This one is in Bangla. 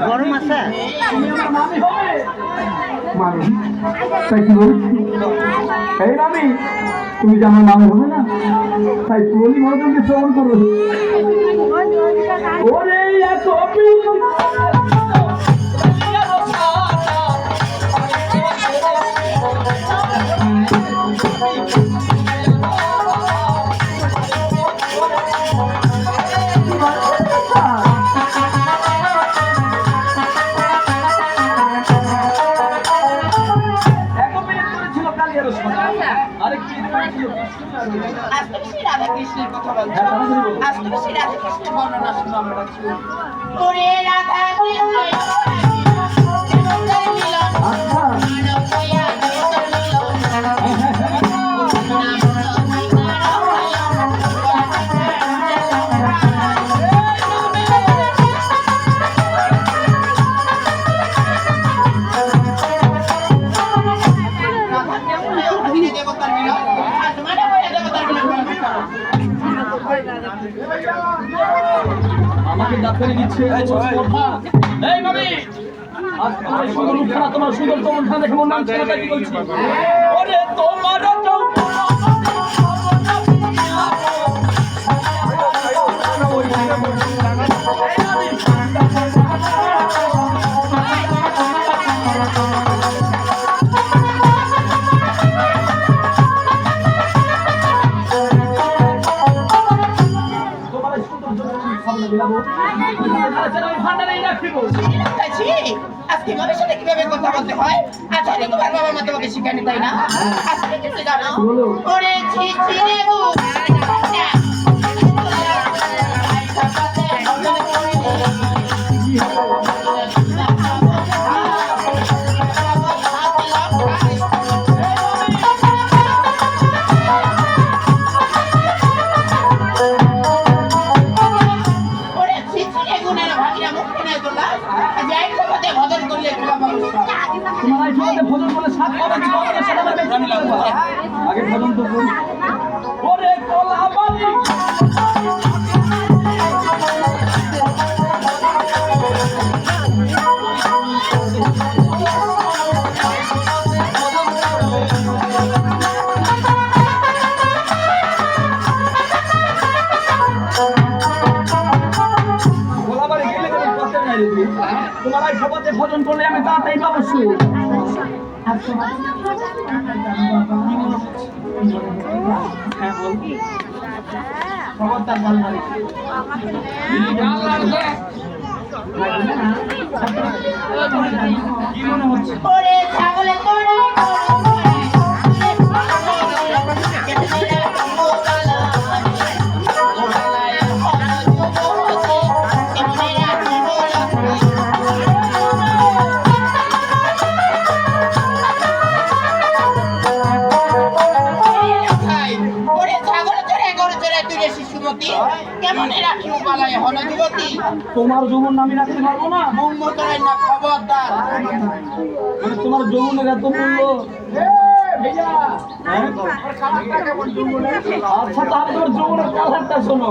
গরম আছে এই মামি তুমি যে আমার মামি হবে না তাই তুমি মনোযোগকে শ্রবণ করো ওরে এত রাধাকৃষ্ণের কথা বলছো আজকে শ্রী রাধাকৃষ্ণের বর্ণনা শুনো আমরা ওরে রাধা আমাকে ডাক্তারি দিচ্ছে এই মামি আজ তোমার সুন্দর মুখখানা তোমার সুন্দর মুখখানা দেখে মন নামছে না কি বলছি ওরে তোমার আজকে মানুষের সাথে কিভাবে কথা বলতে হয় আচ্ছা তোমার বাবা মা তোমাকে শিখানি তাই না আজকে কিছু জানো ওরে ছি ছি রে গো ভোজন করে সাত আগে ভোজন তো ওরে কলাবালি তোমার এই সবাতে ভোজন করলে আমি তাড়াতাড়ি পাবো কি মনে হচ্ছে তোমার যৌবন আমি রাখতে পারবো না খবরদার তোমার যৌবনের এত মূল্য আচ্ছা তার যৌবনের কালারটা শোনো